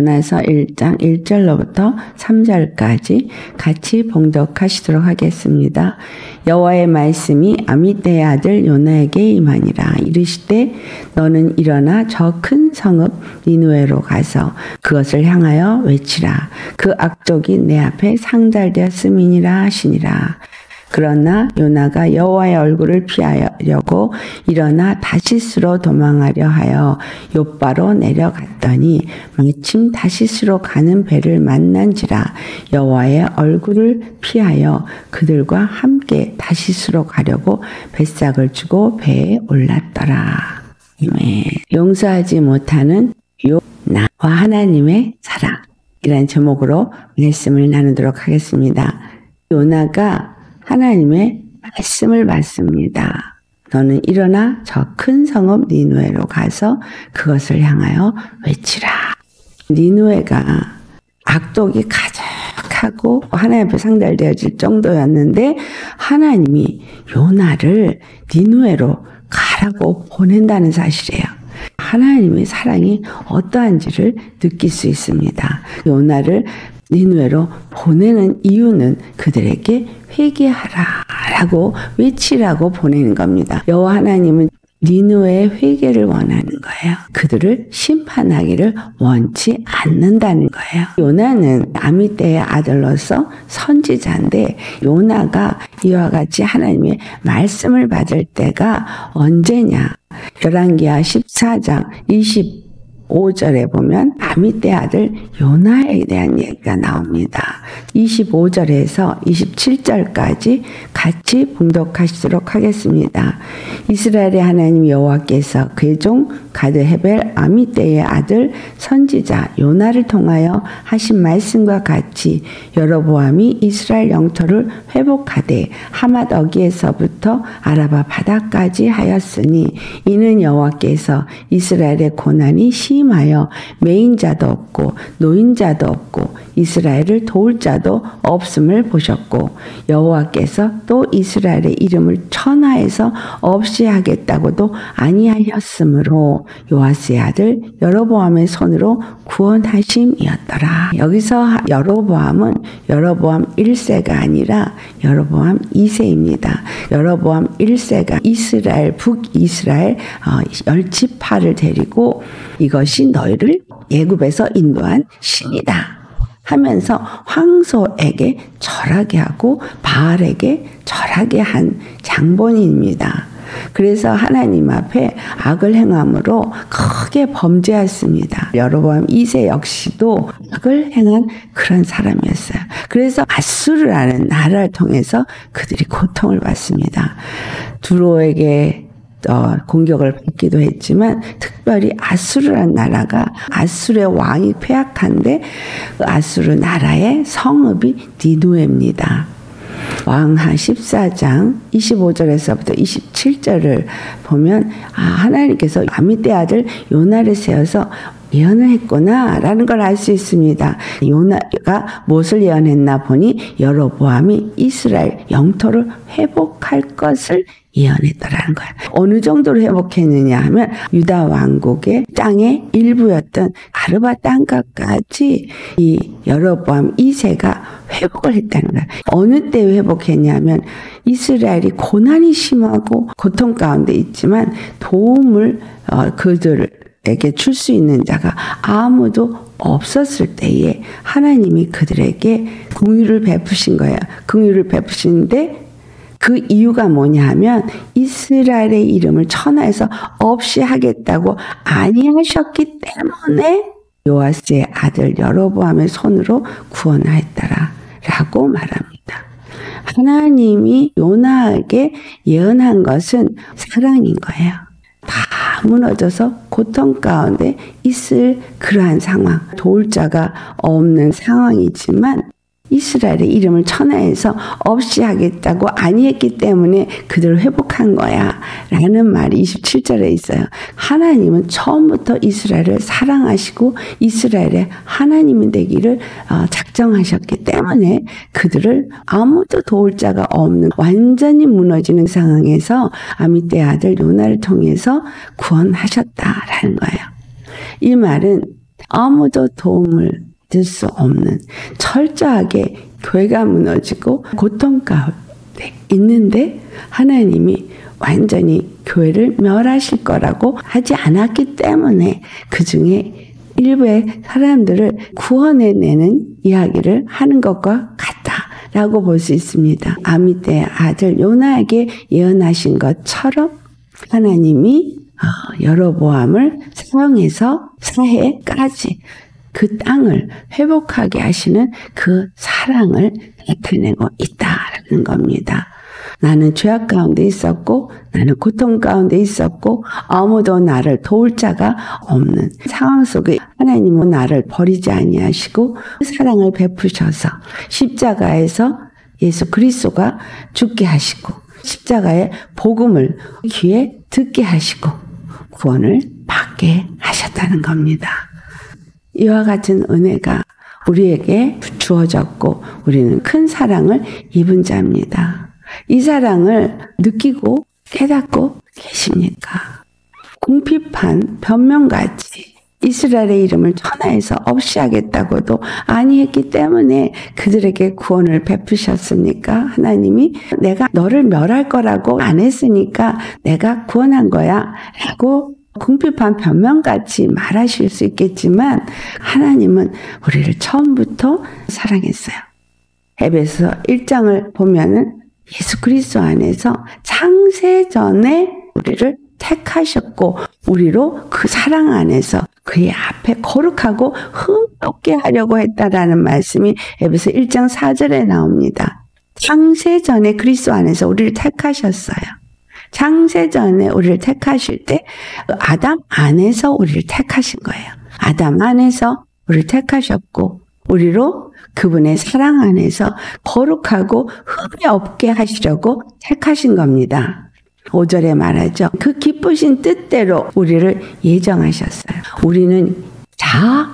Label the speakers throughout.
Speaker 1: 요나서 1장 1절로부터 3절까지 같이 봉독하시도록 하겠습니다. 여호와의 말씀이 아미떼의 아들 요나에게 임하니라. 이르시되 너는 일어나 저 큰 성읍 니느웨로 가서 그것을 향하여 외치라. 그 악독이 내 앞에 상달되었음이니라 하시니라. 그러나 요나가 여호와의 얼굴을 피하려고 일어나 다시스로 도망하려 하여 욥바로 내려갔더니 마침 다시스로 가는 배를 만난지라. 여호와의 얼굴을 피하여 그들과 함께 다시스로 가려고 뱃삭을 주고 배에 올랐더라. 용서하지 못하는 요나와 하나님의 사랑이란 제목으로 말씀을 나누도록 하겠습니다. 요나가 하나님의 말씀을 받습니다. 너는 일어나 저 큰 성읍 니느웨로 가서 그것을 향하여 외치라. 니느웨가 악독이 가득하고 하나님 앞에 상달되어질 정도였는데 하나님이 요나를 니느웨로 가라고 보낸다는 사실이에요. 하나님의 사랑이 어떠한지를 느낄 수 있습니다. 요나를 니느웨로 보내는 이유는 그들에게 회개하라라고 외치라고 보내는 겁니다. 여호와 하나님은 니느웨의 회개를 원하는 거예요. 그들을 심판하기를 원치 않는다는 거예요. 요나는 아미떼의 아들로서 선지자인데 요나가 이와 같이 하나님의 말씀을 받을 때가 언제냐? 열왕기하 14장 25절에 보면 아미떼 아들 요나에 대한 얘기가 나옵니다. 25절에서 27절까지 같이 봉독하시도록 하겠습니다. 이스라엘의 하나님 여호와께서 그의 종 가드헤벨 아미떼의 아들 선지자 요나를 통하여 하신 말씀과 같이 여로보암이 이스라엘 영토를 회복하되 하맛 어기에서부터 아라바 바다까지 하였으니 이는 여호와께서 이스라엘의 고난이 심하여 매인자도 없고 노인자도 없고 이스라엘을 도울 자도 없음을 보셨고 여호와께서 또 이스라엘의 이름을 천하에서 없이 하겠다고도 아니하였으므로 요아스의 아들 여로보암의 손으로 구원하심이었더라. 여기서 여로보암은 여로보암 1세가 아니라 여로보암 2세입니다. 여로보암 1세가 이스라엘 북이스라엘 10지파를 데리고 이것이 너희를 애굽에서 인도한 신이다 하면서 황소에게 절하게 하고 바알에게 절하게 한 장본인입니다. 그래서 하나님 앞에 악을 행함으로 크게 범죄했습니다. 여로보암 2세 역시도 악을 행한 그런 사람이었어요. 그래서 아수르라는 나라를 통해서 그들이 고통을 받습니다. 두로에게 공격을 받기도 했지만 특별히 아수르라는 나라가 아수르의 왕이 패악한데 아수르 나라의 성읍이 니느웨입니다. 왕하 14장 25절에서부터 27절을 보면 하나님께서 아미떼 아들 요나를 세워서 예언을 했구나 라는 걸 알 수 있습니다. 요나가 무엇을 예언했나 보니 여로보암이 이스라엘 영토를 회복할 것을 예언했더라는 거야. 어느 정도로 회복했느냐 하면 유다 왕국의 땅의 일부였던 아르바 땅까지 이 여로보암 2세가 회복을 했다는 거야. 어느 때 회복했냐면 이스라엘이 고난이 심하고 고통 가운데 있지만 도움을 그들에게 줄 수 있는 자가 아무도 없었을 때에 하나님이 그들에게 긍휼을 베푸신 거예요. 긍휼을 베푸시는데 그 이유가 뭐냐 하면 이스라엘의 이름을 천하에서 없이 하겠다고 아니하셨기 때문에 요아스의 아들 여로보암의 손으로 구원하였더라 라고 말합니다. 하나님이 요나에게 예언한 것은 사랑인 거예요. 다 무너져서 고통 가운데 있을 그러한 상황, 도울 자가 없는 상황이지만 이스라엘의 이름을 천하에서 없이 하겠다고 아니했기 때문에 그들을 회복한 거야 라는 말이 27절에 있어요. 하나님은 처음부터 이스라엘을 사랑하시고 이스라엘의 하나님이 되기를 작정하셨기 때문에 그들을 아무도 도울 자가 없는 완전히 무너지는 상황에서 아미떼 아들 요나를 통해서 구원하셨다라는 거예요. 이 말은 아무도 도움을 줄 수 없는 철저하게 교회가 무너지고 고통 가운데 있는데 하나님이 완전히 교회를 멸하실 거라고 하지 않았기 때문에 그 중에 일부의 사람들을 구원해내는 이야기를 하는 것과 같다라고 볼 수 있습니다. 아미떼의 아들 요나에게 예언하신 것처럼 하나님이 여로보암을 사용해서 사해까지 그 땅을 회복하게 하시는 그 사랑을 나타내고 있다라는 겁니다. 나는 죄악 가운데 있었고 나는 고통 가운데 있었고 아무도 나를 도울 자가 없는 상황 속에 하나님은 나를 버리지 아니하시고 그 사랑을 베푸셔서 십자가에서 예수 그리스도가 죽게 하시고 십자가의 복음을 귀에 듣게 하시고 구원을 받게 하셨다는 겁니다. 이와 같은 은혜가 우리에게 주어졌고 우리는 큰 사랑을 입은 자입니다. 이 사랑을 느끼고 깨닫고 계십니까? 궁핍한 변명같이 이스라엘의 이름을 천하에서 없이 하겠다고도 아니했기 때문에 그들에게 구원을 베푸셨습니까? 하나님이 내가 너를 멸할 거라고 안 했으니까 내가 구원한 거야 라고 궁핍한 변명같이 말하실 수 있겠지만 하나님은 우리를 처음부터 사랑했어요. 에베소 1장을 보면은 예수 그리스도 안에서 창세전에 우리를 택하셨고 우리로 그 사랑 안에서 그의 앞에 거룩하고 흠없게 하려고 했다라는 말씀이 에베소 1장 4절에 나옵니다. 창세전에 그리스도 안에서 우리를 택하셨어요. 창세전에 우리를 택하실 때 아담 안에서 우리를 택하신 거예요. 아담 안에서 우리를 택하셨고 우리로 그분의 사랑 안에서 거룩하고 흠이 없게 하시려고 택하신 겁니다. 5절에 말하죠. 그 기쁘신 뜻대로 우리를 예정하셨어요. 우리는 다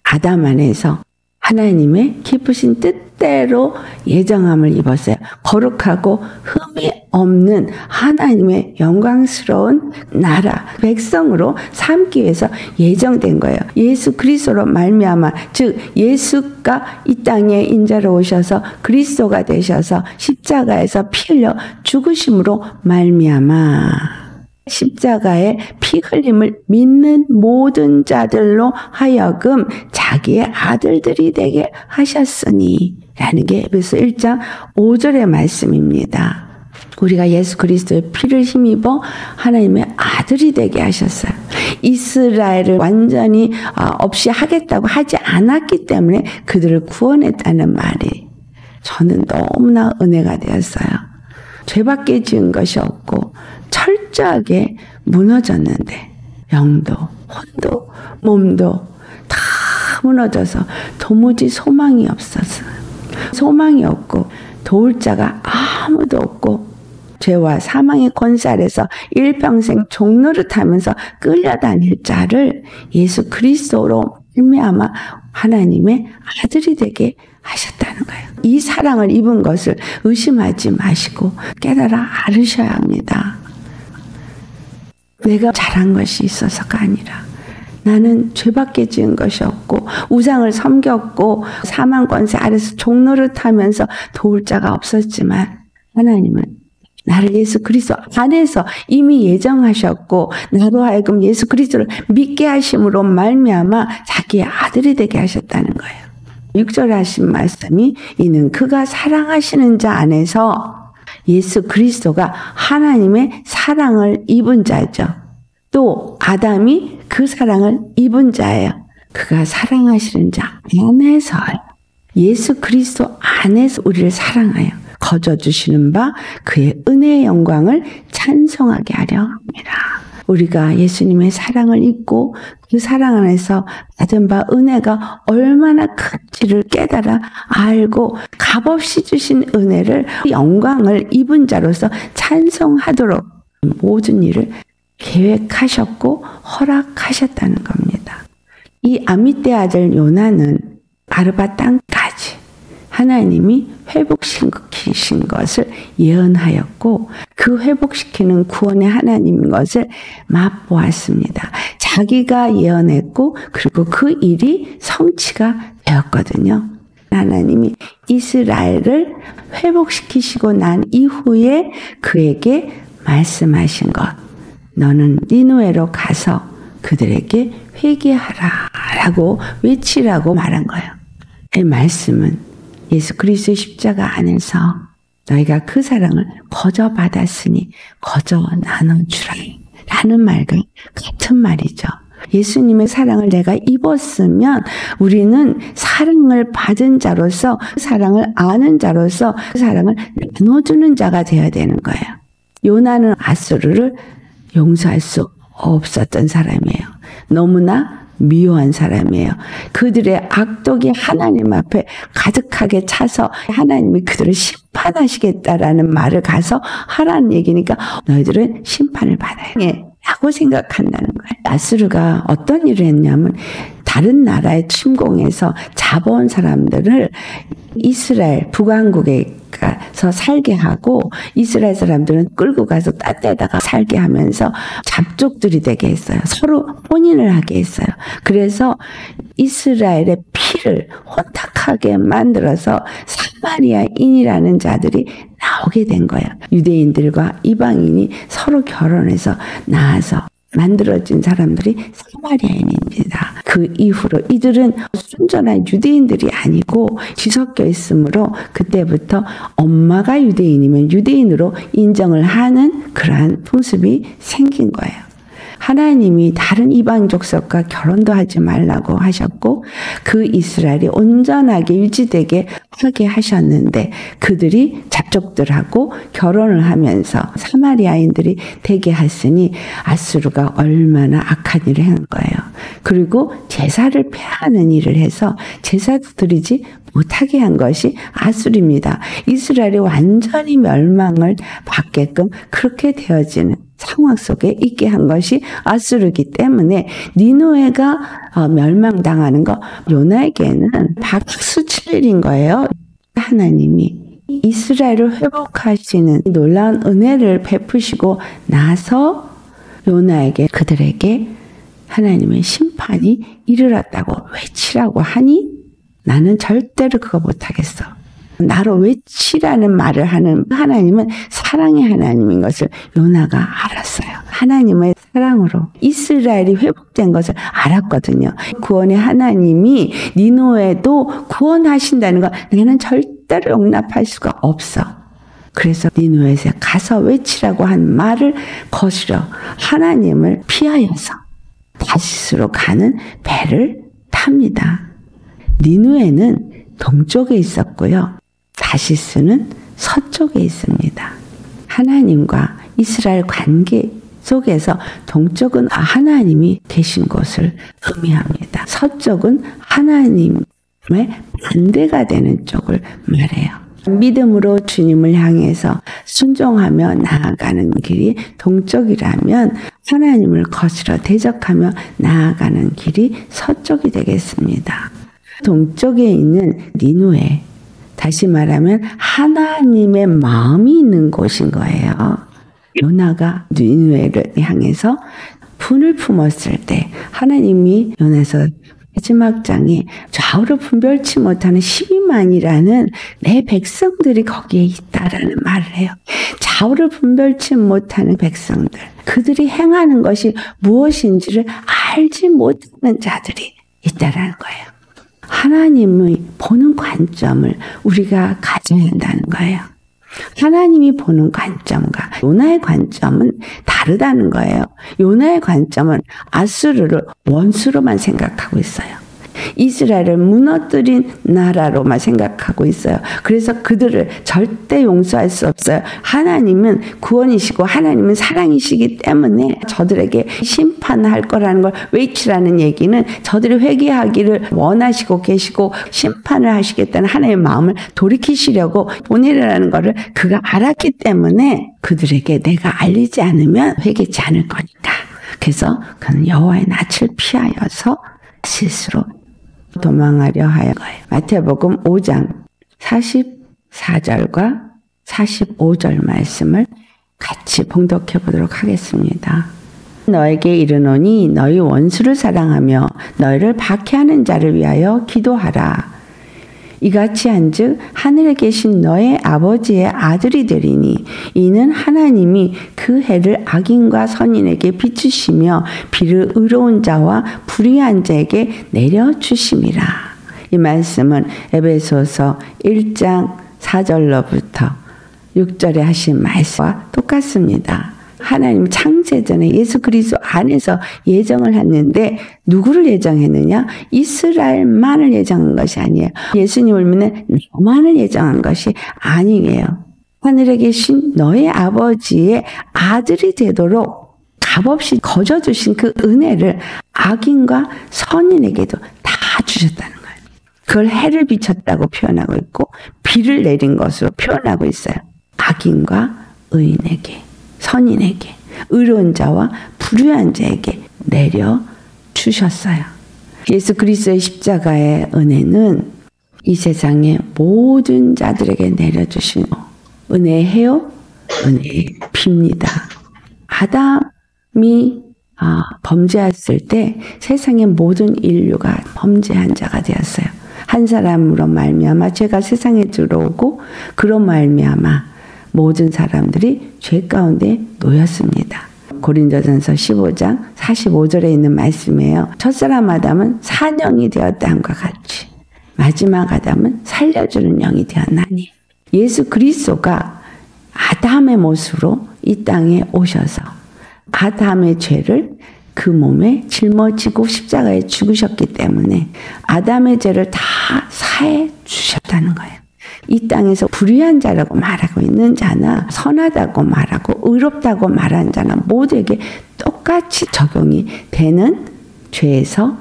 Speaker 1: 아담 안에서 하나님의 기쁘신 뜻대로 예정함을 입었어요. 거룩하고 흠이 없는 하나님의 영광스러운 나라, 백성으로 삼기 위해서 예정된 거예요. 예수 그리스도로 말미암아, 즉 예수가 이 땅에 인자로 오셔서 그리스도가 되셔서 십자가에서 피 흘려 죽으심으로 말미암아 십자가의 피 흘림을 믿는 모든 자들로 하여금 자기의 아들들이 되게 하셨으니 라는 게 에베소 1장 5절의 말씀입니다. 우리가 예수 그리스도의 피를 힘입어 하나님의 아들이 되게 하셨어요. 이스라엘을 완전히 없이 하겠다고 하지 않았기 때문에 그들을 구원했다는 말이 저는 너무나 은혜가 되었어요. 죄밖에 지은 것이 없고 철저하게 무너졌는데 영도, 혼도, 몸도 다 무너져서 도무지 소망이 없었어요. 소망이 없고 도울 자가 아무도 없고 죄와 사망의 권세 아래서 일평생 종노릇하면서 끌려다닐 자를 예수 그리스도로 말미암아 하나님의 아들이 되게 하셨다는 거예요. 이 사랑을 입은 것을 의심하지 마시고 깨달아 알으셔야 합니다. 내가 잘한 것이 있어서가 아니라 나는 죄밖에 지은 것이 없고 우상을 섬겼고 사망 권세 아래서 종노릇하면서 도울 자가 없었지만 하나님은 나를 예수 그리스도 안에서 이미 예정하셨고 나로 하여금 예수 그리스도를 믿게 하심으로 말미암아 자기의 아들이 되게 하셨다는 거예요. 6절에 하신 말씀이 이는 그가 사랑하시는 자 안에서 예수 그리스도가 하나님의 사랑을 입은 자죠. 또 아담이 그 사랑을 입은 자예요. 그가 사랑하시는 자 안에서 예수 그리스도 안에서 우리를 사랑하여 거저주시는 바 그의 은혜의 영광을 찬송하게 하려 합니다. 우리가 예수님의 사랑을 입고 그 사랑 안에서 받은 바 은혜가 얼마나 큰지를 깨달아 알고 값없이 주신 은혜를 영광을 입은 자로서 찬송하도록 모든 일을 계획하셨고 허락하셨다는 겁니다. 이 아미떼 아들 요나는 아르바 땅까지 하나님이 회복시키신 것을 예언하였고 그 회복시키는 구원의 하나님인 것을 맛보았습니다. 자기가 예언했고 그리고 그 일이 성취가 되었거든요. 하나님이 이스라엘을 회복시키시고 난 이후에 그에게 말씀하신 것. 너는 니느웨로 가서 그들에게 회개하라 라고 외치라고 말한 거예요. 이 말씀은 예수 그리스도의 십자가 안에서 너희가 그 사랑을 거저 받았으니 거저 나눠주라 라는 말과 같은 말이죠. 예수님의 사랑을 내가 입었으면 우리는 사랑을 받은 자로서 사랑을 아는 자로서 그 사랑을 나눠주는 자가 되어야 되는 거예요. 요나는 아수르를 용서할 수 없었던 사람이에요. 너무나 미워한 사람이에요. 그들의 악독이 하나님 앞에 가득하게 차서 하나님이 그들을 심판하시겠다라는 말을 가서 하라는 얘기니까 너희들은 심판을 받아야 해 라고 생각한다는 거예요. 아수르가 어떤 일을 했냐면 다른 나라의 침공해서 잡아온 사람들을 이스라엘 북왕국에 가서 살게 하고 이스라엘 사람들은 끌고 가서 딴 데다가 살게 하면서 잡족들이 되게 했어요. 서로 혼인을 하게 했어요. 그래서 이스라엘의 피를 혼탁하게 만들어서 사마리아인이라는 자들이 나오게 된 거예요. 유대인들과 이방인이 서로 결혼해서 낳아서 만들어진 사람들이 사마리아인입니다. 그 이후로 이들은 순전한 유대인들이 아니고 뒤섞여 있으므로 그때부터 엄마가 유대인이면 유대인으로 인정을 하는 그러한 풍습이 생긴 거예요. 하나님이 다른 이방 족속과 결혼도 하지 말라고 하셨고 그 이스라엘이 온전하게 유지되게 하게 하셨는데 그들이 잡족들하고 결혼을 하면서 사마리아인들이 되게 했으니 아수르가 얼마나 악한 일을 한 거예요. 그리고 제사를 폐하는 일을 해서 제사도 드리지 못하게 한 것이 아수르입니다. 이스라엘이 완전히 멸망을 받게끔 그렇게 되어지는 상황 속에 있게 한 것이 아수르이기 때문에 니느웨가 멸망당하는 거 요나에게는 박수 칠 일인 거예요. 하나님이 이스라엘을 회복하시는 놀라운 은혜를 베푸시고 나서 요나에게 그들에게 하나님의 심판이 이르렀다고 외치라고 하니 나는 절대로 그거 못하겠어. 나로 외치라는 말을 하는 하나님은 사랑의 하나님인 것을 요나가 알았어요. 하나님의 사랑으로 이스라엘이 회복된 것을 알았거든요. 구원의 하나님이 니느웨도 구원하신다는 거 나는 절대로 용납할 수가 없어. 그래서 니느웨에 가서 외치라고 한 말을 거스려 하나님을 피하여서 다시스로 가는 배를 탑니다. 니느웨는 동쪽에 있었고요. 다시스는 서쪽에 있습니다. 하나님과 이스라엘 관계 속에서 동쪽은 하나님이 계신 곳을 의미합니다. 서쪽은 하나님의 반대가 되는 쪽을 말해요. 믿음으로 주님을 향해서 순종하며 나아가는 길이 동쪽이라면 하나님을 거스러 대적하며 나아가는 길이 서쪽이 되겠습니다. 동쪽에 있는 니느웨, 다시 말하면 하나님의 마음이 있는 곳인 거예요. 요나가 니느웨를 향해서 분을 품었을 때 하나님이 요나서 마지막 장에 좌우를 분별치 못하는 12만이라는 내 백성들이 거기에 있다라는 말을 해요. 좌우를 분별치 못하는 백성들, 그들이 행하는 것이 무엇인지를 알지 못하는 자들이 있다라는 거예요. 하나님의 보는 관점을 우리가 가져야 한다는 거예요. 하나님이 보는 관점과 요나의 관점은 다르다는 거예요. 요나의 관점은 아수르를 원수로만 생각하고 있어요. 이스라엘을 무너뜨린 나라로만 생각하고 있어요. 그래서 그들을 절대 용서할 수 없어요. 하나님은 구원이시고 하나님은 사랑이시기 때문에 저들에게 심판할 거라는 걸 외치라는 얘기는 저들이 회개하기를 원하시고 계시고 심판을 하시겠다는 하나님의 마음을 돌이키시려고 보내라는 것을 그가 알았기 때문에 그들에게 내가 알리지 않으면 회개치 않을 거니까. 그래서 그는 여호와의 낯을 피하여서 스스로 도망하려 하여 거예요. 마태복음 5장 44절과 45절 말씀을 같이 봉독해 보도록 하겠습니다. 너에게 이르노니 너희 원수를 사랑하며 너희를 박해하는 자를 위하여 기도하라. 이같이 한즉 하늘에 계신 너의 아버지의 아들이 되리니 이는 하나님이 그 해를 악인과 선인에게 비추시며 비를 의로운 자와 불의한 자에게 내려주심이라. 이 말씀은 에베소서 1장 4절로부터 6절에 하신 말씀과 똑같습니다. 하나님 창세전에 예수 그리스도 안에서 예정을 했는데 누구를 예정했느냐? 이스라엘만을 예정한 것이 아니에요. 예수님을 믿는 너만을 예정한 것이 아니에요. 하늘에 계신 너의 아버지의 아들이 되도록 값없이 거저주신 그 은혜를 악인과 선인에게도 다 주셨다는 거예요. 그걸 해를 비쳤다고 표현하고 있고 비를 내린 것으로 표현하고 있어요. 악인과 의인에게, 선인에게, 의로운 자와 불의한 자에게 내려주셨어요. 예수 그리스도의 십자가의 은혜는 이 세상의 모든 자들에게 내려주신 은혜예요. 은혜의 비입니다. 아담이 범죄했을 때 세상의 모든 인류가 범죄한 자가 되었어요. 한 사람으로 말미암아 죄가 세상에 들어오고 그로 말미암아 모든 사람들이 죄 가운데 놓였습니다. 고린도전서 15장 45절에 있는 말씀이에요. 첫사람 아담은 사령이 되었다함과 같이 마지막 아담은 살려주는 영이 되었나니. 예수 그리스도가 아담의 모습으로 이 땅에 오셔서 아담의 죄를 그 몸에 짊어지고 십자가에 죽으셨기 때문에 아담의 죄를 다 사해 주셨다는 거예요. 이 땅에서 불의한 자라고 말하고 있는 자나 선하다고 말하고 의롭다고 말하는 자나 모두에게 똑같이 적용이 되는 죄에서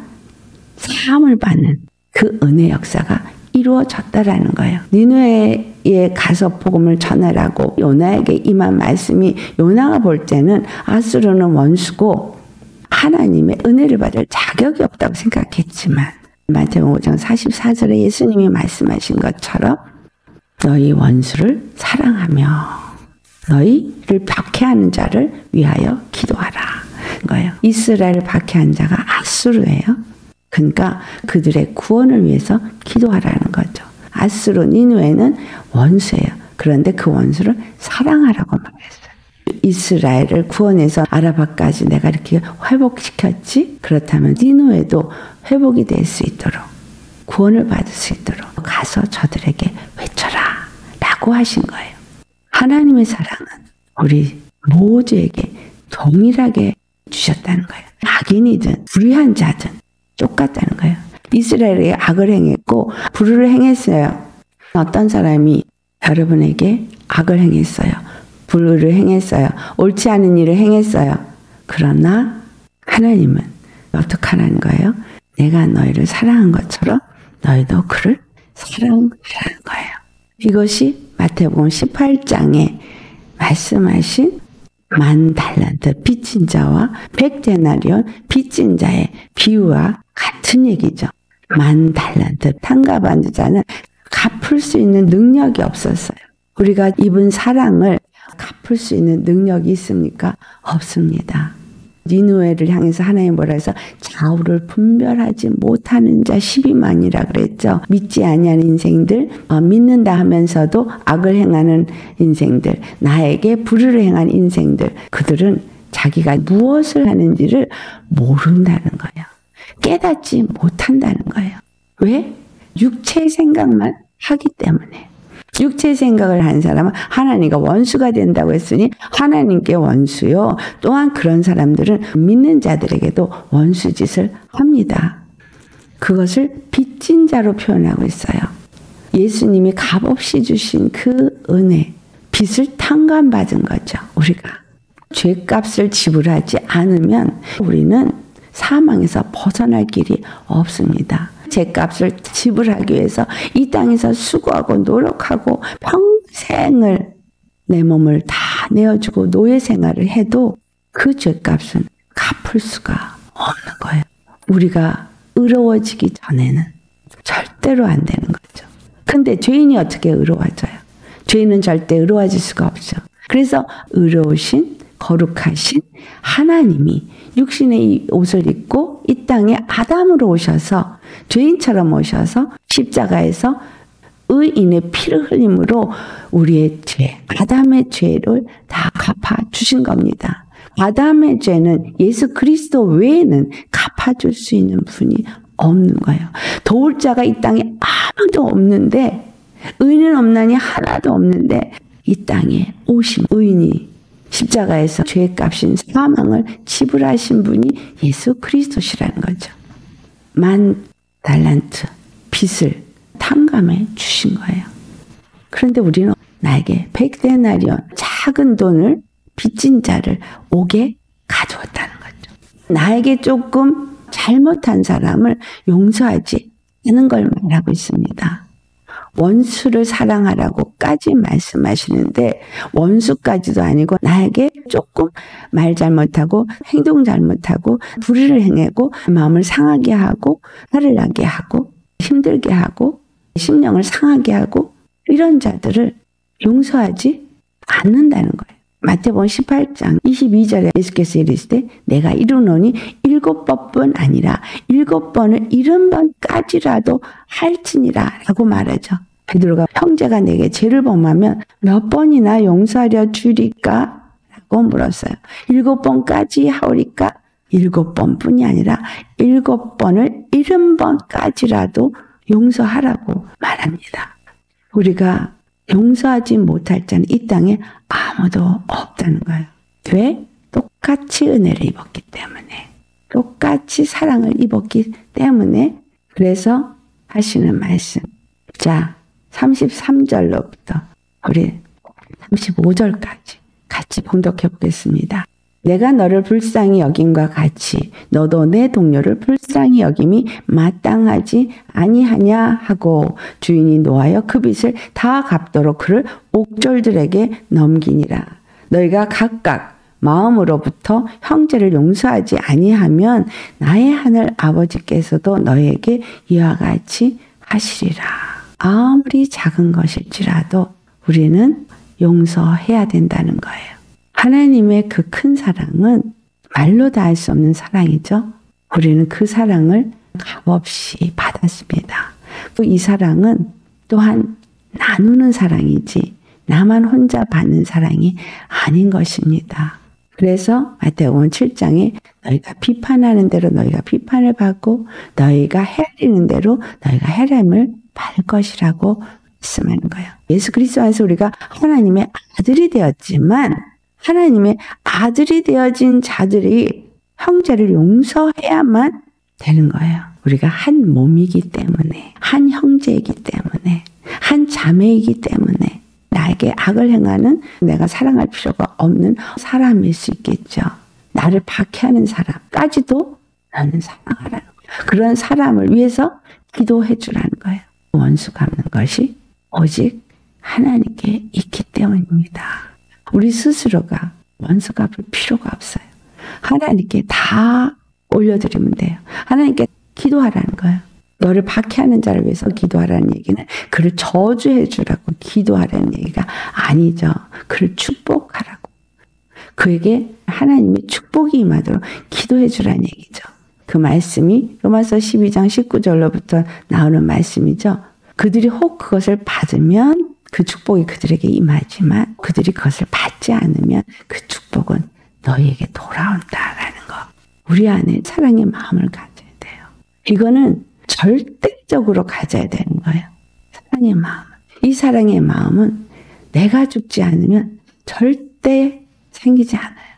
Speaker 1: 사함을 받는 그 은혜 역사가 이루어졌다라는 거예요. 니느웨에 가서 복음을 전하라고 요나에게 임한 말씀이 요나가 볼 때는 아수르는 원수고 하나님의 은혜를 받을 자격이 없다고 생각했지만 마태복음 5장 44절에 예수님이 말씀하신 것처럼 너희 원수를 사랑하며 너희를 박해하는 자를 위하여 기도하라. 거예요. 이스라엘을 박해한 자가 아수르예요. 그러니까 그들의 구원을 위해서 기도하라는 거죠. 아수르 니느웨는 원수예요. 그런데 그 원수를 사랑하라고 말했어요. 이스라엘을 구원해서 아라바까지 내가 이렇게 회복시켰지? 그렇다면 니느웨도 회복이 될 수 있도록 구원을 받을 수 있도록 가서 저들에게 외쳐라 라고 하신 거예요. 하나님의 사랑은 우리 모두에게 동일하게 주셨다는 거예요. 악인이든 불의한 자든 똑같다는 거예요. 이스라엘이 악을 행했고 불의를 행했어요. 어떤 사람이 여러분에게 악을 행했어요. 불의를 행했어요. 옳지 않은 일을 행했어요. 그러나 하나님은 어떻게 하라는 거예요? 내가 너희를 사랑한 것처럼 너희도 그를 사랑하라는 거예요. 이것이 마태복음 18장에 말씀하신 10,000달란트 빚진 자와 100데나리온 빚진 자의 비유와 같은 얘기죠. 10,000달란트 탕감받은 자는 갚을 수 있는 능력이 없었어요. 우리가 입은 사랑을 갚을 수 있는 능력이 있습니까? 없습니다. 니느웨를 향해서 하나님 뭐라 해서 좌우를 분별하지 못하는 자 12만이라 그랬죠. 믿지 아니하는 인생들, 믿는다 하면서도 악을 행하는 인생들, 나에게 불의를 행한 인생들, 그들은 자기가 무엇을 하는지를 모른다는 거예요. 깨닫지 못한다는 거예요. 왜? 육체의 생각만 하기 때문에. 육체의 생각을 한 사람은 하나님과 원수가 된다고 했으니 하나님께 원수요. 또한 그런 사람들은 믿는 자들에게도 원수짓을 합니다. 그것을 빚진 자로 표현하고 있어요. 예수님이 값없이 주신 그 은혜, 빚을 탕감받은 거죠. 우리가 죄값을 지불하지 않으면 우리는 사망에서 벗어날 길이 없습니다. 죄값을 지불하기 위해서 이 땅에서 수고하고 노력하고 평생을 내 몸을 다 내어주고 노예 생활을 해도 그 죄값은 갚을 수가 없는 거예요. 우리가 의로워지기 전에는 절대로 안 되는 거죠. 근데 죄인이 어떻게 의로워져요? 죄인은 절대 의로워질 수가 없죠. 그래서 의로우신 거룩하신 하나님이 육신의 이 옷을 입고 이 땅에 아담으로 오셔서 죄인처럼 오셔서 십자가에서 의인의 피를 흘림으로 우리의 죄, 아담의 죄를 다 갚아주신 겁니다. 아담의 죄는 예수 그리스도 외에는 갚아줄 수 있는 분이 없는 거예요. 도울 자가 이 땅에 아무도 없는데, 의인은 없나니 하나도 없는데 이 땅에 오신 의인이 십자가에서 죄값인 사망을 지불하신 분이 예수 그리스도시라는 거죠. 10,000달란트 빚을 탕감해 주신 거예요. 그런데 우리는 나에게 100데나리온 작은 돈을 빚진 자를 옥에 가두었다는 거죠. 나에게 조금 잘못한 사람을 용서하지 않은 걸 말하고 있습니다. 원수를 사랑하라고까지 말씀하시는데 원수까지도 아니고 나에게 조금 말 잘못하고 행동 잘못하고 불의를 행하고 마음을 상하게 하고 화를 나게 하고 힘들게 하고 심령을 상하게 하고 이런 자들을 용서하지 않는다는 거예요. 마태복음 18장 22절에 예수께서 이르시되 내가 이르노니 7번뿐 아니라 7번을 70번까지라도 할지니라 라고 말하죠. 베드로가 형제가 내게 죄를 범하면 몇 번이나 용서하려 주리까? 라고 물었어요. 7번까지 하오리까? 7번뿐이 아니라 7번을 70번까지라도 용서하라고 말합니다. 우리가 용서하지 못할 자는 이 땅에 아무도 없다는 거예요. 왜? 똑같이 은혜를 입었기 때문에. 똑같이 사랑을 입었기 때문에. 그래서 하시는 말씀. 자, 33절로부터 우리 35절까지 같이 봉독해 보겠습니다. 내가 너를 불쌍히 여김과 같이 너도 내 동료를 불쌍히 여김이 마땅하지 아니하냐 하고 주인이 노하여 그 빚을 다 갚도록 그를 옥졸들에게 넘기니라. 너희가 각각 마음으로부터 형제를 용서하지 아니하면 나의 하늘 아버지께서도 너에게 이와 같이 하시리라. 아무리 작은 것일지라도 우리는 용서해야 된다는 거예요. 하나님의 그 큰 사랑은 말로 다 할 수 없는 사랑이죠. 우리는 그 사랑을 값없이 받았습니다. 이 사랑은 또한 나누는 사랑이지 나만 혼자 받는 사랑이 아닌 것입니다. 그래서 마태복음 7장에 너희가 비판하는 대로 너희가 비판을 받고 너희가 헤아리는 대로 너희가 헤아림을 받을 것이라고 말씀하는 거예요. 예수 그리스도 안에서 우리가 하나님의 아들이 되었지만 하나님의 아들이 되어진 자들이 형제를 용서해야만 되는 거예요. 우리가 한 몸이기 때문에, 한 형제이기 때문에, 한 자매이기 때문에 나에게 악을 행하는 내가 사랑할 필요가 없는 사람일 수 있겠죠. 나를 박해하는 사람까지도 나는 사랑하라는 거예요. 그런 사람을 위해서 기도해 주라는 거예요. 원수 갚는 것이 오직 하나님께 있기 때문입니다. 우리 스스로가 원수 갚을 필요가 없어요. 하나님께 다 올려드리면 돼요. 하나님께 기도하라는 거예요. 너를 박해하는 자를 위해서 기도하라는 얘기는 그를 저주해 주라고 기도하라는 얘기가 아니죠. 그를 축복하라고. 그에게 하나님의 축복이 임하도록 기도해 주라는 얘기죠. 그 말씀이 로마서 12장 19절로부터 나오는 말씀이죠. 그들이 혹 그것을 받으면 그 축복이 그들에게 임하지만 그들이 그것을 받지 않으면 그 축복은 너희에게 돌아온다라는 거. 우리 안에 사랑의 마음을 가져야 돼요. 이거는 절대적으로 가져야 되는 거예요. 사랑의 마음. 이 사랑의 마음은 내가 죽지 않으면 절대 생기지 않아요.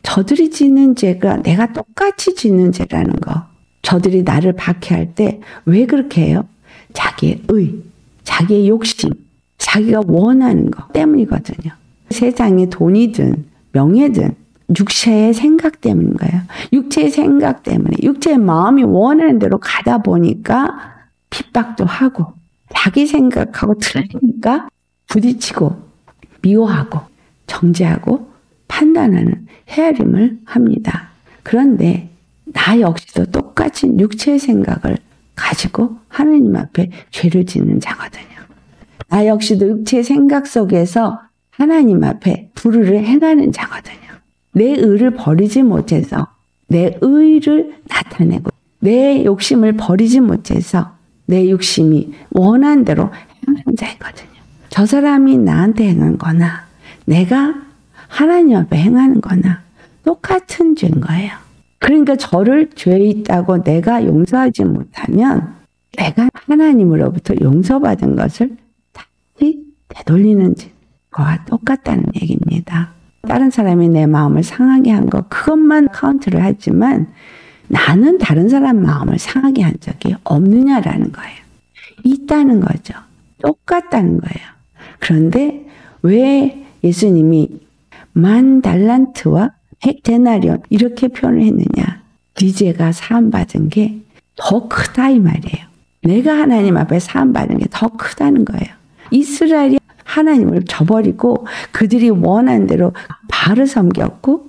Speaker 1: 저들이 짓는 죄가 내가 똑같이 짓는 죄라는 거. 저들이 나를 박해할 때 왜 그렇게 해요? 자기의 의, 자기의 욕심, 자기가 원하는 것 때문이거든요. 세상에 돈이든 명예든 육체의 생각 때문인 거예요. 육체의 생각 때문에 육체의 마음이 원하는 대로 가다 보니까 핍박도 하고 자기 생각하고 틀리니까 부딪히고 미워하고 정죄하고 판단하는 헤아림을 합니다. 그런데 나 역시도 똑같이 육체의 생각을 가지고 하느님 앞에 죄를 짓는 자거든요. 나 역시도 육체의 생각 속에서 하나님 앞에 불의를 행하는 자거든요. 내 의를 버리지 못해서 내 의를 나타내고 내 욕심을 버리지 못해서 내 욕심이 원한 대로 행하는 자이거든요. 저 사람이 나한테 행한 거나 내가 하나님 앞에 행하는 거나 똑같은 죄인 거예요. 그러니까 저를 죄 있다고 내가 용서하지 못하면 내가 하나님으로부터 용서받은 것을 다시 되돌리는 거와 똑같다는 얘기입니다. 다른 사람이 내 마음을 상하게 한 거 그것만 카운트를 하지만 나는 다른 사람 마음을 상하게 한 적이 없느냐라는 거예요. 있다는 거죠. 똑같다는 거예요. 그런데 왜 예수님이 10,000달란트와 100데나리온 이렇게 표현을 했느냐. 네 죄가 사함받은 게 더 크다 이 말이에요. 내가 하나님 앞에 사함받은 게 더 크다는 거예요. 이스라엘이 하나님을 저버리고 그들이 원한 대로 바알을 섬겼고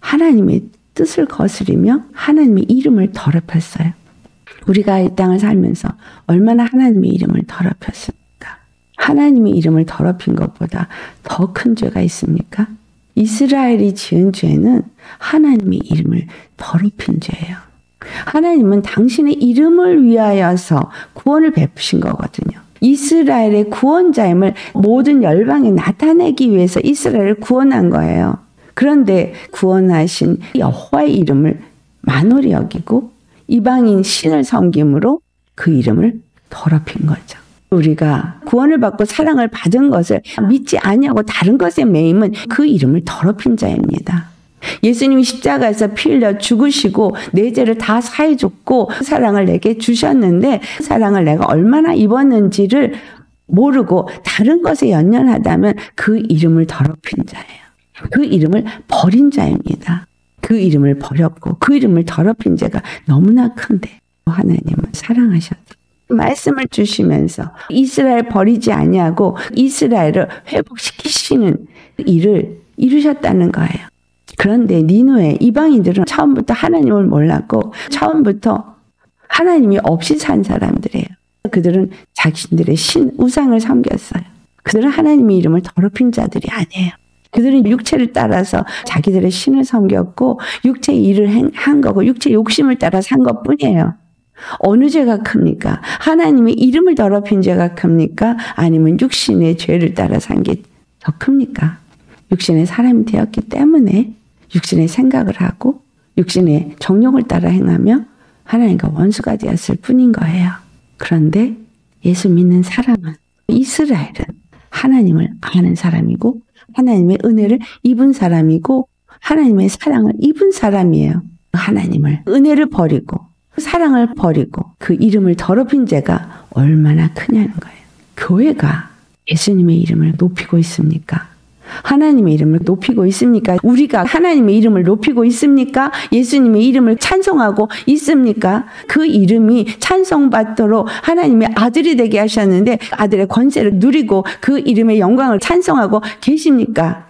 Speaker 1: 하나님의 뜻을 거스리며 하나님의 이름을 더럽혔어요. 우리가 이 땅을 살면서 얼마나 하나님의 이름을 더럽혔습니까? 하나님의 이름을 더럽힌 것보다 더 큰 죄가 있습니까? 이스라엘이 지은 죄는 하나님의 이름을 더럽힌 죄예요. 하나님은 당신의 이름을 위하여서 구원을 베푸신 거거든요. 이스라엘의 구원자임을 모든 열방에 나타내기 위해서 이스라엘을 구원한 거예요. 그런데 구원하신 여호와의 이름을 만홀히 여기고 이방인 신을 섬김으로 그 이름을 더럽힌 거죠. 우리가 구원을 받고 사랑을 받은 것을 믿지 아니하고 다른 것에 매임은 그 이름을 더럽힌 자입니다. 예수님이 십자가에서 피 흘려 죽으시고 내 죄를 다 사해 줬고 사랑을 내게 주셨는데 사랑을 내가 얼마나 입었는지를 모르고 다른 것에 연연하다면 그 이름을 더럽힌 자예요. 그 이름을 버린 자입니다. 그 이름을 버렸고 그 이름을 더럽힌 죄가 너무나 큰데 하나님은 사랑하셔서 말씀을 주시면서 이스라엘 버리지 아니하고 이스라엘을 회복시키시는 일을 이루셨다는 거예요. 그런데 니느웨 이방인들은 처음부터 하나님을 몰랐고 처음부터 하나님이 없이 산 사람들이에요. 그들은 자신들의 신 우상을 섬겼어요. 그들은 하나님의 이름을 더럽힌 자들이 아니에요. 그들은 육체를 따라서 자기들의 신을 섬겼고 육체의 일을 한 거고 육체의 욕심을 따라 산 것뿐이에요. 어느 죄가 큽니까? 하나님의 이름을 더럽힌 죄가 큽니까? 아니면 육신의 죄를 따라 산 게 더 큽니까? 육신의 사람이 되었기 때문에 육신의 생각을 하고 육신의 정욕을 따라 행하며 하나님과 원수가 되었을 뿐인 거예요. 그런데 예수 믿는 사람은 이스라엘은 하나님을 아는 사람이고 하나님의 은혜를 입은 사람이고 하나님의 사랑을 입은 사람이에요. 하나님을 은혜를 버리고 사랑을 버리고 그 이름을 더럽힌 죄가 얼마나 크냐는 거예요. 교회가 예수님의 이름을 높이고 있습니까? 하나님의 이름을 높이고 있습니까? 우리가 하나님의 이름을 높이고 있습니까? 예수님의 이름을 찬송하고 있습니까? 그 이름이 찬송받도록 하나님의 아들이 되게 하셨는데 아들의 권세를 누리고 그 이름의 영광을 찬송하고 계십니까?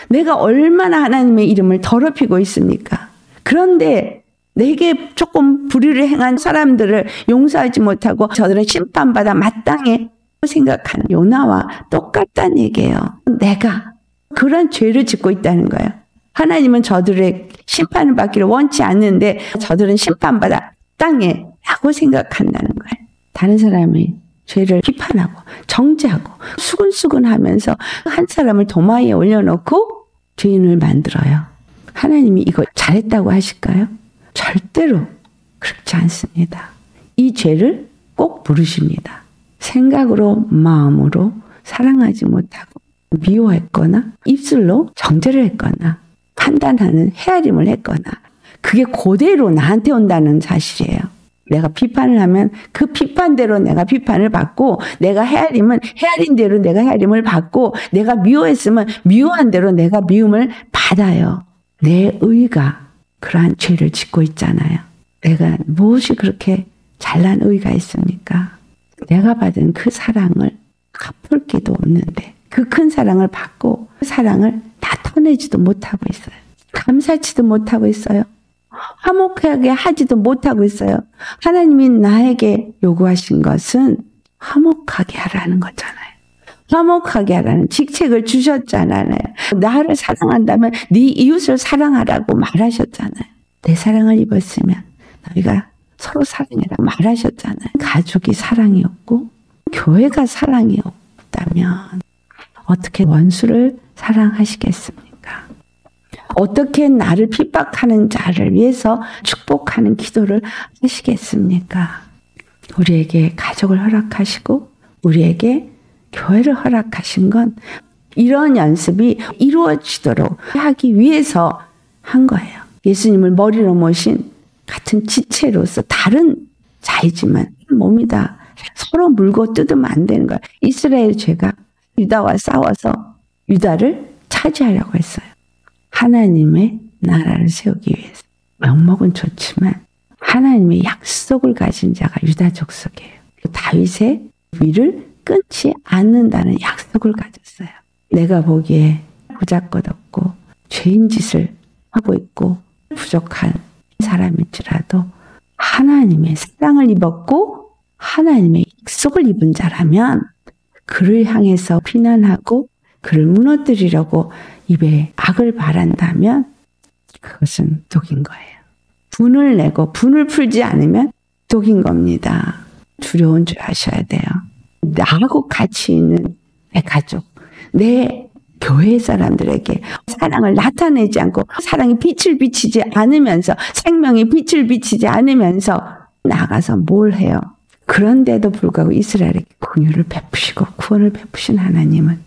Speaker 1: 내가 얼마나 하나님의 이름을 더럽히고 있습니까? 그런데 내게 조금 불의를 행한 사람들을 용서하지 못하고 저들은 심판받아 마땅해 생각하는 요나와 똑같다는 얘기예요. 내가 그런 죄를 짓고 있다는 거예요. 하나님은 저들의 심판을 받기를 원치 않는데 저들은 심판받아 땅에 라고 생각한다는 거예요. 다른 사람의 죄를 비판하고 정죄하고 수근수근하면서 한 사람을 도마에 올려놓고 죄인을 만들어요. 하나님이 이거 잘했다고 하실까요? 절대로 그렇지 않습니다. 이 죄를 꼭 부르십니다. 생각으로 마음으로 사랑하지 못하고 미워했거나 입술로 정죄를 했거나 판단하는 헤아림을 했거나 그게 그대로 나한테 온다는 사실이에요. 내가 비판을 하면 그 비판대로 내가 비판을 받고 내가 헤아림은 헤아린 대로 내가 헤아림을 받고 내가 미워했으면 미워한 대로 내가 미움을 받아요. 내 의가 그러한 죄를 짓고 있잖아요. 내가 무엇이 그렇게 잘난 의가 있습니까? 내가 받은 그 사랑을 갚을 게도 없는데 그 큰 사랑을 받고 그 사랑을 다 터내지도 못하고 있어요. 감사치도 못하고 있어요. 화목하게 하지도 못하고 있어요. 하나님이 나에게 요구하신 것은 화목하게 하라는 거잖아요. 화목하게 하라는 직책을 주셨잖아요. 나를 사랑한다면 네 이웃을 사랑하라고 말하셨잖아요. 내 사랑을 입었으면 너희가 서로 사랑해라고 말하셨잖아요. 가족이 사랑이 없고 교회가 사랑이 없다면 어떻게 원수를 사랑하시겠습니까? 어떻게 나를 핍박하는 자를 위해서 축복하는 기도를 하시겠습니까? 우리에게 가족을 허락하시고 우리에게 교회를 허락하신 건 이런 연습이 이루어지도록 하기 위해서 한 거예요. 예수님을 머리로 모신 같은 지체로서 다른 자이지만 몸이다. 서로 물고 뜯으면 안 되는 거예요. 이스라엘 죄가 유다와 싸워서 유다를 차지하려고 했어요. 하나님의 나라를 세우기 위해서. 명목은 좋지만 하나님의 약속을 가진 자가 유다 족속이에요. 다윗의 위를 끊지 않는다는 약속을 가졌어요. 내가 보기에 보잘것없고 죄인 짓을 하고 있고 부족한 사람일지라도 하나님의 사랑을 입었고 하나님의 약속을 입은 자라면 그를 향해서 비난하고 그를 무너뜨리려고 입에 악을 바란다면 그것은 독인 거예요. 분을 내고 분을 풀지 않으면 독인 겁니다. 두려운 줄 아셔야 돼요. 나하고 같이 있는 내 가족, 내 교회 사람들에게 사랑을 나타내지 않고 사랑이 빛을 비치지 않으면서 생명이 빛을 비치지 않으면서 나가서 뭘 해요? 그런데도 불구하고 이스라엘에게 긍휼을 베푸시고 구원을 베푸신 하나님은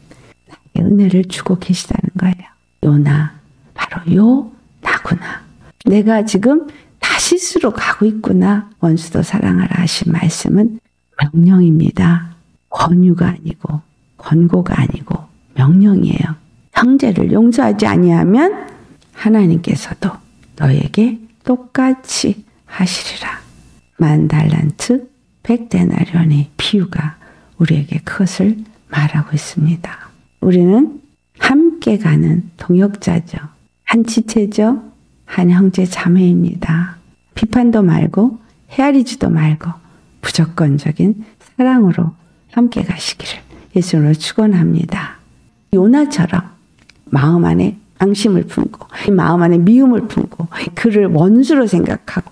Speaker 1: 나에게 은혜를 주고 계시다는 거예요. 요나, 바로 요 나구나. 내가 지금 다시스로 가고 있구나. 원수도 사랑하라 하신 말씀은 명령입니다. 권유가 아니고 권고가 아니고 명령이에요. 형제를 용서하지 아니하면 하나님께서도 너에게 똑같이 하시리라. 10,000달란트 100데나리온의 비유가 우리에게 그것을 말하고 있습니다. 우리는 함께 가는 동역자죠. 한 지체죠. 한 형제 자매입니다. 비판도 말고 헤아리지도 말고 무조건적인 사랑으로 함께 가시기를 예수님으로 축원합니다. 요나처럼 마음 안에 앙심을 품고 마음 안에 미움을 품고 그를 원수로 생각하고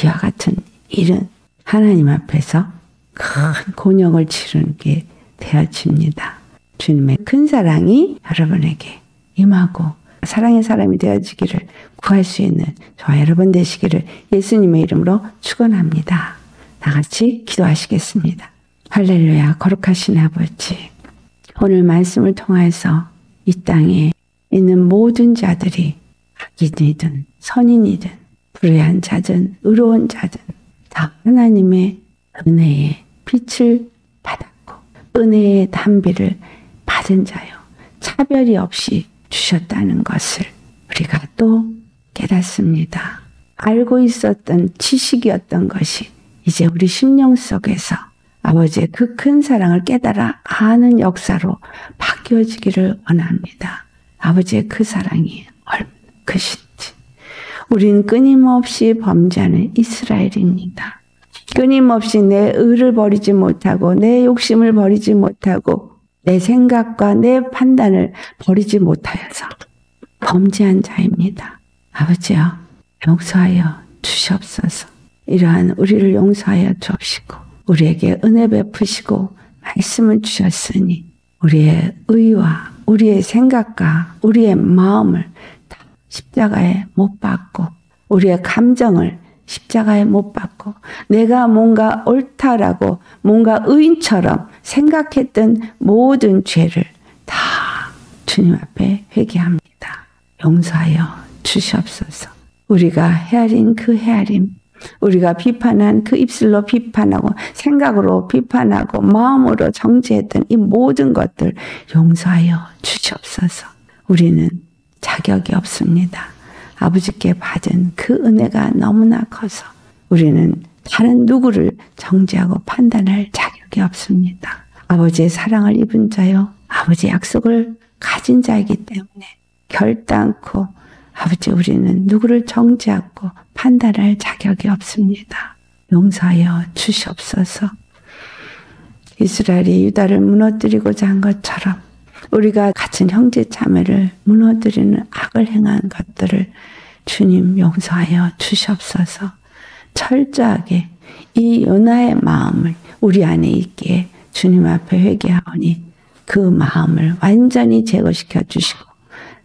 Speaker 1: 이와 같은 일은 하나님 앞에서 큰 곤욕을 치르는 게 되어집니다. 주님의 큰 사랑이 여러분에게 임하고 사랑의 사람이 되어지기를 구할 수 있는 저와 여러분 되시기를 예수님의 이름으로 축원합니다. 다 같이 기도하시겠습니다. 할렐루야. 거룩하신 아버지, 오늘 말씀을 통해서 이 땅에 있는 모든 자들이 악인이든 선인이든 불의한 자든 의로운 자든 다 하나님의 은혜의 빛을 받았고 은혜의 단비를 받은 자요. 차별이 없이 주셨다는 것을 우리가 또 깨닫습니다. 알고 있었던 지식이었던 것이 이제 우리 심령 속에서 아버지의 그 큰 사랑을 깨달아 아는 역사로 바뀌어지기를 원합니다. 아버지의 그 사랑이 얼마나 크신지. 우리는 끊임없이 범죄하는 이스라엘입니다. 끊임없이 내 의를 버리지 못하고 내 욕심을 버리지 못하고 내 생각과 내 판단을 버리지 못하여서 범죄한 자입니다. 아버지여, 용서하여 주시옵소서. 이러한 우리를 용서하여 주옵시고 우리에게 은혜 베푸시고 말씀을 주셨으니 우리의 의와 우리의 생각과 우리의 마음을 다 십자가에 못 박고 우리의 감정을 십자가에 못 박고 내가 뭔가 옳다라고 뭔가 의인처럼 생각했던 모든 죄를 다 주님 앞에 회개합니다. 용서하여 주시옵소서. 우리가 헤아린 그 헤아림, 우리가 비판한 그 입술로 비판하고 생각으로 비판하고 마음으로 정죄했던 이 모든 것들 용서하여 주시옵소서. 우리는 자격이 없습니다. 아버지께 받은 그 은혜가 너무나 커서 우리는 다른 누구를 정죄하고 판단할 자격이 없습니다. 아버지의 사랑을 입은 자요, 아버지의 약속을 가진 자이기 때문에 결단코 아버지 우리는 누구를 정죄하고 판단할 자격이 없습니다. 용서하여 주시옵소서. 이스라엘이 유다를 무너뜨리고자 한 것처럼 우리가 같은 형제 자매를 무너뜨리는 악을 행한 것들을 주님 용서하여 주시옵소서. 철저하게 이 요나의 마음을 우리 안에 있기에 주님 앞에 회개하오니 그 마음을 완전히 제거시켜 주시고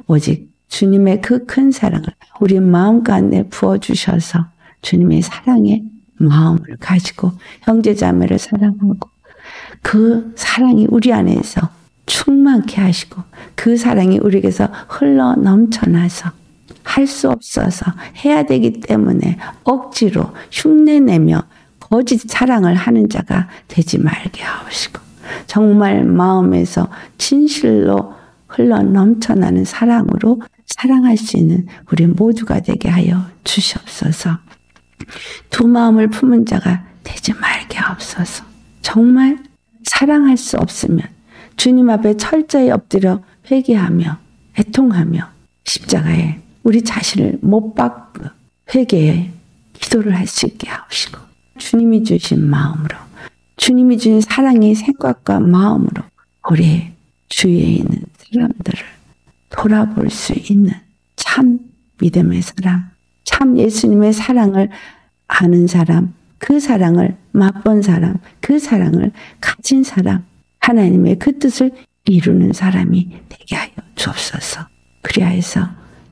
Speaker 1: 오직 주님의 그 큰 사랑을 우리 마음 가운데 부어주셔서 주님의 사랑의 마음을 가지고 형제자매를 사랑하고 그 사랑이 우리 안에서 충만케 하시고 그 사랑이 우리에게서 흘러 넘쳐나서 할 수 없어서 해야 되기 때문에 억지로 흉내내며 거짓 사랑을 하는 자가 되지 말게 하시고 정말 마음에서 진실로 흘러 넘쳐나는 사랑으로 사랑할 수 있는 우리 모두가 되게 하여 주시옵소서. 두 마음을 품은 자가 되지 말게 하옵소서. 정말 사랑할 수 없으면 주님 앞에 철저히 엎드려 회개하며 애통하며 십자가에 우리 자신을 못 박고 회개에 기도를 할 수 있게 하시고 주님이 주신 마음으로 주님이 주신 사랑의 생각과 마음으로 우리 주위에 있는 사람들을 돌아볼 수 있는 참 믿음의 사람, 참 예수님의 사랑을 아는 사람, 그 사랑을 맛본 사람, 그 사랑을 가진 사람, 하나님의 그 뜻을 이루는 사람이 되게 하여 주옵소서. 그리하여서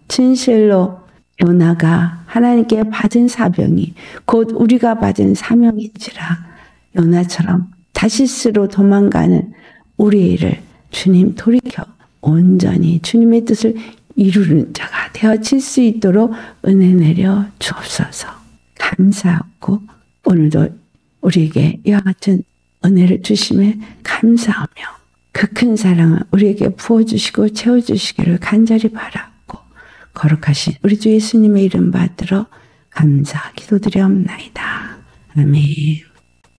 Speaker 1: 진실로 요나가 하나님께 받은 사명이 곧 우리가 받은 사명인지라 요나처럼 다시스로 도망가는 우리를 주님 돌이켜 온전히 주님의 뜻을 이루는 자가 되어질 수 있도록 은혜 내려 주옵소서. 감사하고 오늘도 우리에게 이와 같은 은혜를 주심에 감사하며 그 큰 사랑을 우리에게 부어주시고 채워주시기를 간절히 바라고 거룩하신 우리 주 예수님의 이름 받들어 감사 기도드리옵나이다. 아멘.